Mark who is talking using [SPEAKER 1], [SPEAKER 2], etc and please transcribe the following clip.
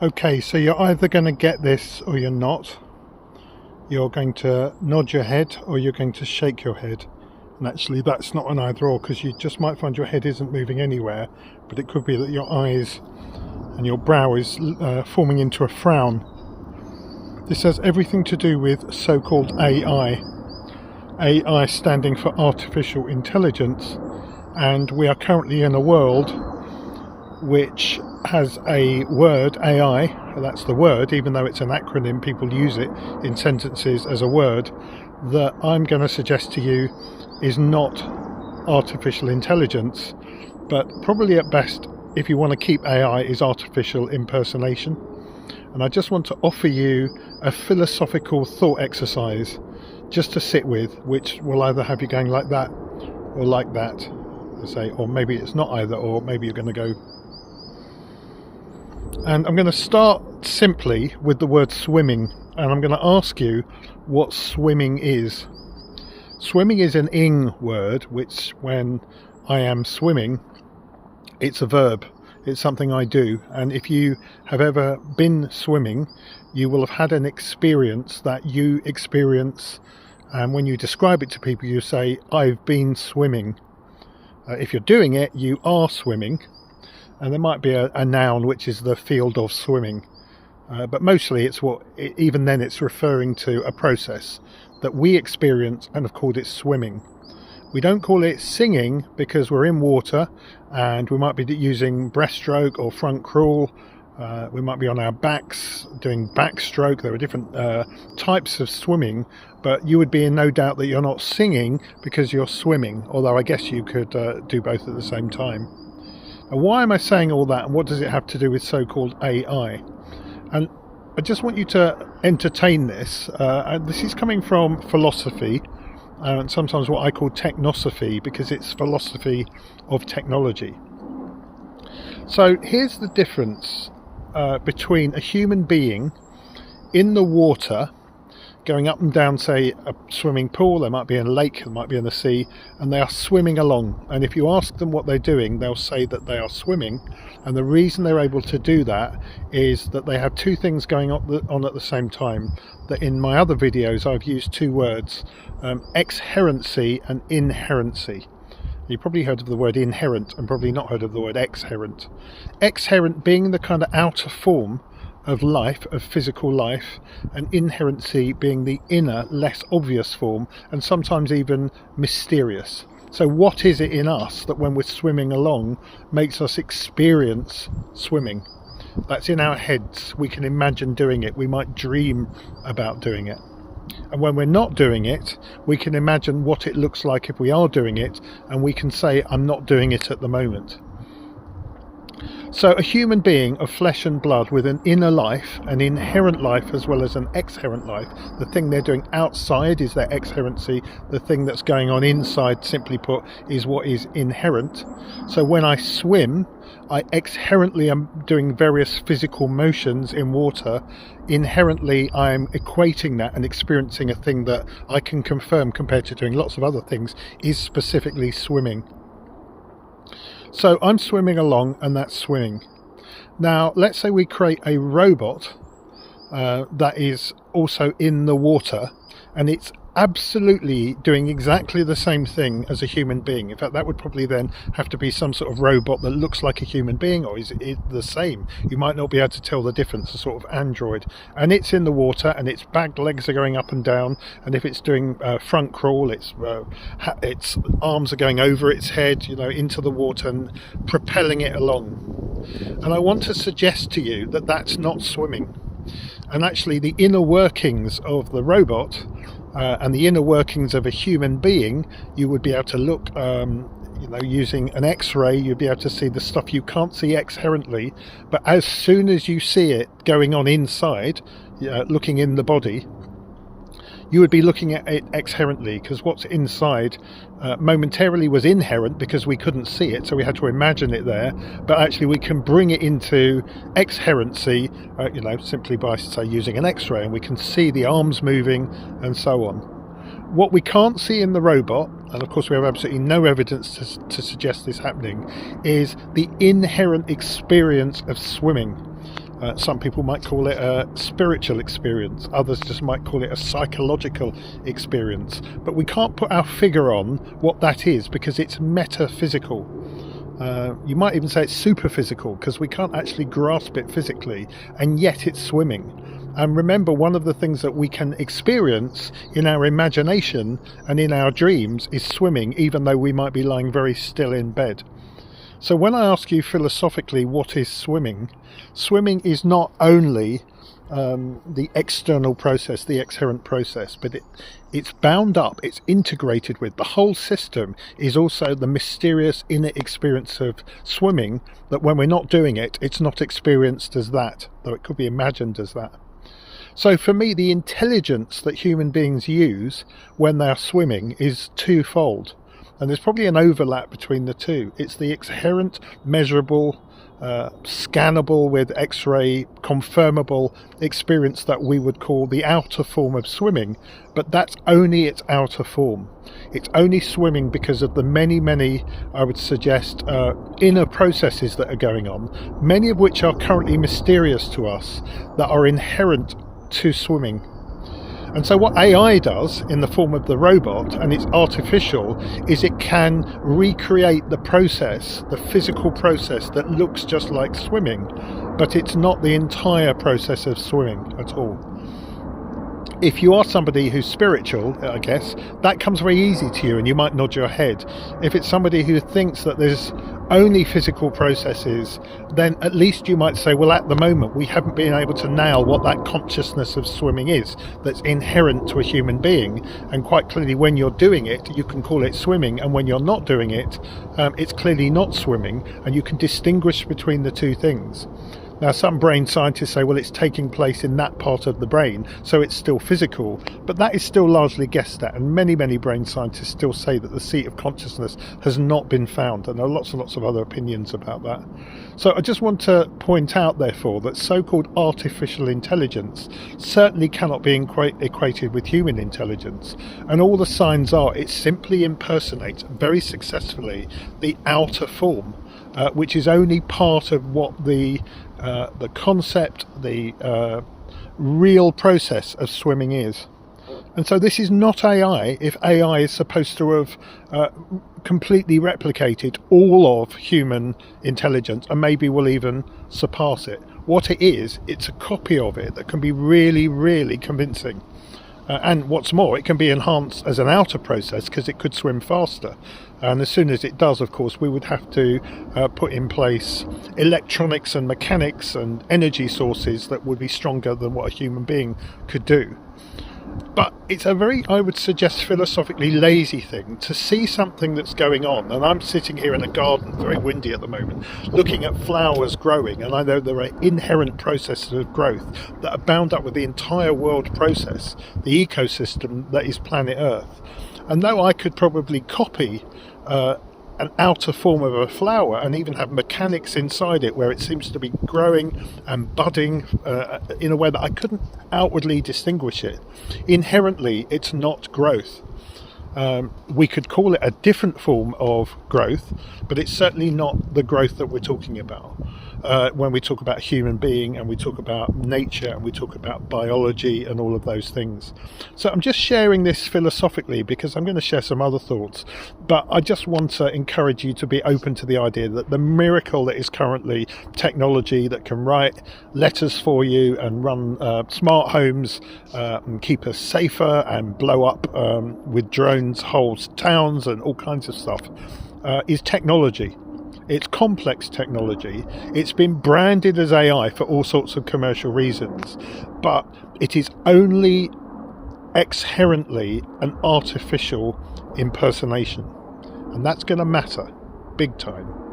[SPEAKER 1] Okay, so you're either going to get this or you're not. You're going to nod your head or you're going to shake your head. And actually that's not an either or, because you just might find your head isn't moving anywhere, but it could be that your eyes and your brow is forming into a frown. This has everything to do with so-called AI. AI standing for artificial intelligence, and we are currently in a world which has a word, AI, that's the word, even though it's an acronym, people use it in sentences as a word, that I'm going to suggest to you is not artificial intelligence, but probably at best, if you want to keep AI, is artificial impersonation. And I just want to offer you a philosophical thought exercise just to sit with, which will either have you going like that or like that, I say, or maybe it's not either, or maybe you're going to go. And I'm going to start simply with the word swimming, and I'm going to ask you what swimming is. Swimming is an ing word, which when I am swimming, it's a verb. It's something I do. And if you have ever been swimming, you will have had an experience that you experience. And when you describe it to people, you say, I've been swimming. If you're doing it, you are swimming. And there might be a noun, which is the field of swimming. But mostly even then it's referring to a process that we experience and have called it swimming. We don't call it singing because we're in water and we might be using breaststroke or front crawl. We might be on our backs doing backstroke. There are different types of swimming, but you would be in no doubt that you're not singing because you're swimming, although I guess you could do both at the same time. And why am I saying all that, and what does it have to do with so-called AI? And I just want you to entertain this. This is coming from philosophy, and sometimes what I call technosophy, because it's philosophy of technology. So here's the difference between a human being in the water, going up and down, say, a swimming pool. They might be in a lake, they might be in the sea, and they are swimming along. And if you ask them what they're doing, they'll say that they are swimming. And the reason they're able to do that is that they have two things going on at the same time. That in my other videos I've used two words, exherency and inherency. You probably heard of the word inherent and probably not heard of the word exherent. Exherent being the kind of outer form of life, of physical life, and inherency being the inner, less obvious form, and sometimes even mysterious. So what is it in us that when we're swimming along makes us experience swimming? That's in our heads. We can imagine doing it. We might dream about doing it. And when we're not doing it, we can imagine what it looks like if we are doing it, and we can say, I'm not doing it at the moment. So a human being of flesh and blood with an inner life, an inherent life as well as an exherent life. The thing they're doing outside is their exherency. The thing that's going on inside, simply put, is what is inherent. So when I swim, I exherently am doing various physical motions in water. Inherently, I'm equating that and experiencing a thing that I can confirm, compared to doing lots of other things, is specifically swimming. So I'm swimming along, and that's swimming. Now, let's say we create a robot that is also in the water, and it's absolutely doing exactly the same thing as a human being. In fact, that would probably then have to be some sort of robot that looks like a human being, or is it the same? You might not be able to tell the difference, a sort of android. And it's in the water, and its back legs are going up and down, and if it's doing front crawl, its arms are going over its head, into the water and propelling it along. And I want to suggest to you that that's not swimming. And actually the inner workings of the robot and the inner workings of a human being, you would be able to look, using an X-ray, you'd be able to see the stuff you can't see exherently, but as soon as you see it going on inside, looking in the body, you would be looking at it exherently, because what's inside momentarily was inherent because we couldn't see it, so we had to imagine it there, but actually we can bring it into exherency, simply by, say, using an X-ray, and we can see the arms moving and so on. What we can't see in the robot, and of course we have absolutely no evidence to suggest this happening, is the inherent experience of swimming. Some people might call it a spiritual experience. Others just might call it a psychological experience. But we can't put our figure on what that is because it's metaphysical. You might even say it's superphysical because we can't actually grasp it physically, and yet it's swimming. And remember, one of the things that we can experience in our imagination and in our dreams is swimming, even though we might be lying very still in bed. So when I ask you philosophically what is swimming, swimming is not only the external process, the exherent process, but it's bound up, it's integrated with. The whole system is also the mysterious inner experience of swimming, that when we're not doing it, it's not experienced as that, though it could be imagined as that. So for me, the intelligence that human beings use when they're swimming is twofold. And there's probably an overlap between the two. It's the exherent, measurable, scannable with X-ray, confirmable experience that we would call the outer form of swimming, but that's only its outer form. It's only swimming because of the many, I would suggest, inner processes that are going on, many of which are currently mysterious to us, that are inherent to swimming. And so what AI does in the form of the robot, and it's artificial, is it can recreate the process, the physical process that looks just like swimming, but it's not the entire process of swimming at all. If you are somebody who's spiritual, I guess, that comes very easy to you and you might nod your head. If it's somebody who thinks that there's only physical processes, then at least you might say, well, at the moment we haven't been able to nail what that consciousness of swimming is that's inherent to a human being. And quite clearly, when you're doing it, you can call it swimming, and when you're not doing it, it's clearly not swimming, and you can distinguish between the two things. Now, some brain scientists say, well, it's taking place in that part of the brain, so it's still physical, but that is still largely guessed at, and many brain scientists still say that the seat of consciousness has not been found, and there are lots and lots of other opinions about that. So I just want to point out, therefore, that so-called artificial intelligence certainly cannot be equated with human intelligence, and all the signs are it simply impersonates very successfully the outer form, which is only part of what the concept, the real process of swimming is. And so this is not AI, if AI is supposed to have completely replicated all of human intelligence and maybe will even surpass it. What it is, it's a copy of it that can be really convincing. And what's more, it can be enhanced as an outer process because it could swim faster. And as soon as it does, of course, we would have to put in place electronics and mechanics and energy sources that would be stronger than what a human being could do. But it's a very, I would suggest, philosophically lazy thing to see something that's going on. And I'm sitting here in a garden, very windy at the moment, looking at flowers growing. And I know there are inherent processes of growth that are bound up with the entire world process, the ecosystem that is planet Earth. And though I could probably copy an outer form of a flower and even have mechanics inside it where it seems to be growing and budding in a way that I couldn't outwardly distinguish it, inherently it's not growth. We could call it a different form of growth, but it's certainly not the growth that we're talking about when we talk about human being and we talk about nature and we talk about biology and all of those things. So I'm just sharing this philosophically because I'm going to share some other thoughts, but I just want to encourage you to be open to the idea that the miracle that is currently technology that can write letters for you and run smart homes and keep us safer and blow up with drones whole towns and all kinds of stuff is technology. It's complex technology. It's been branded as AI for all sorts of commercial reasons, but it is only exherently an artificial impersonation, and that's going to matter big time.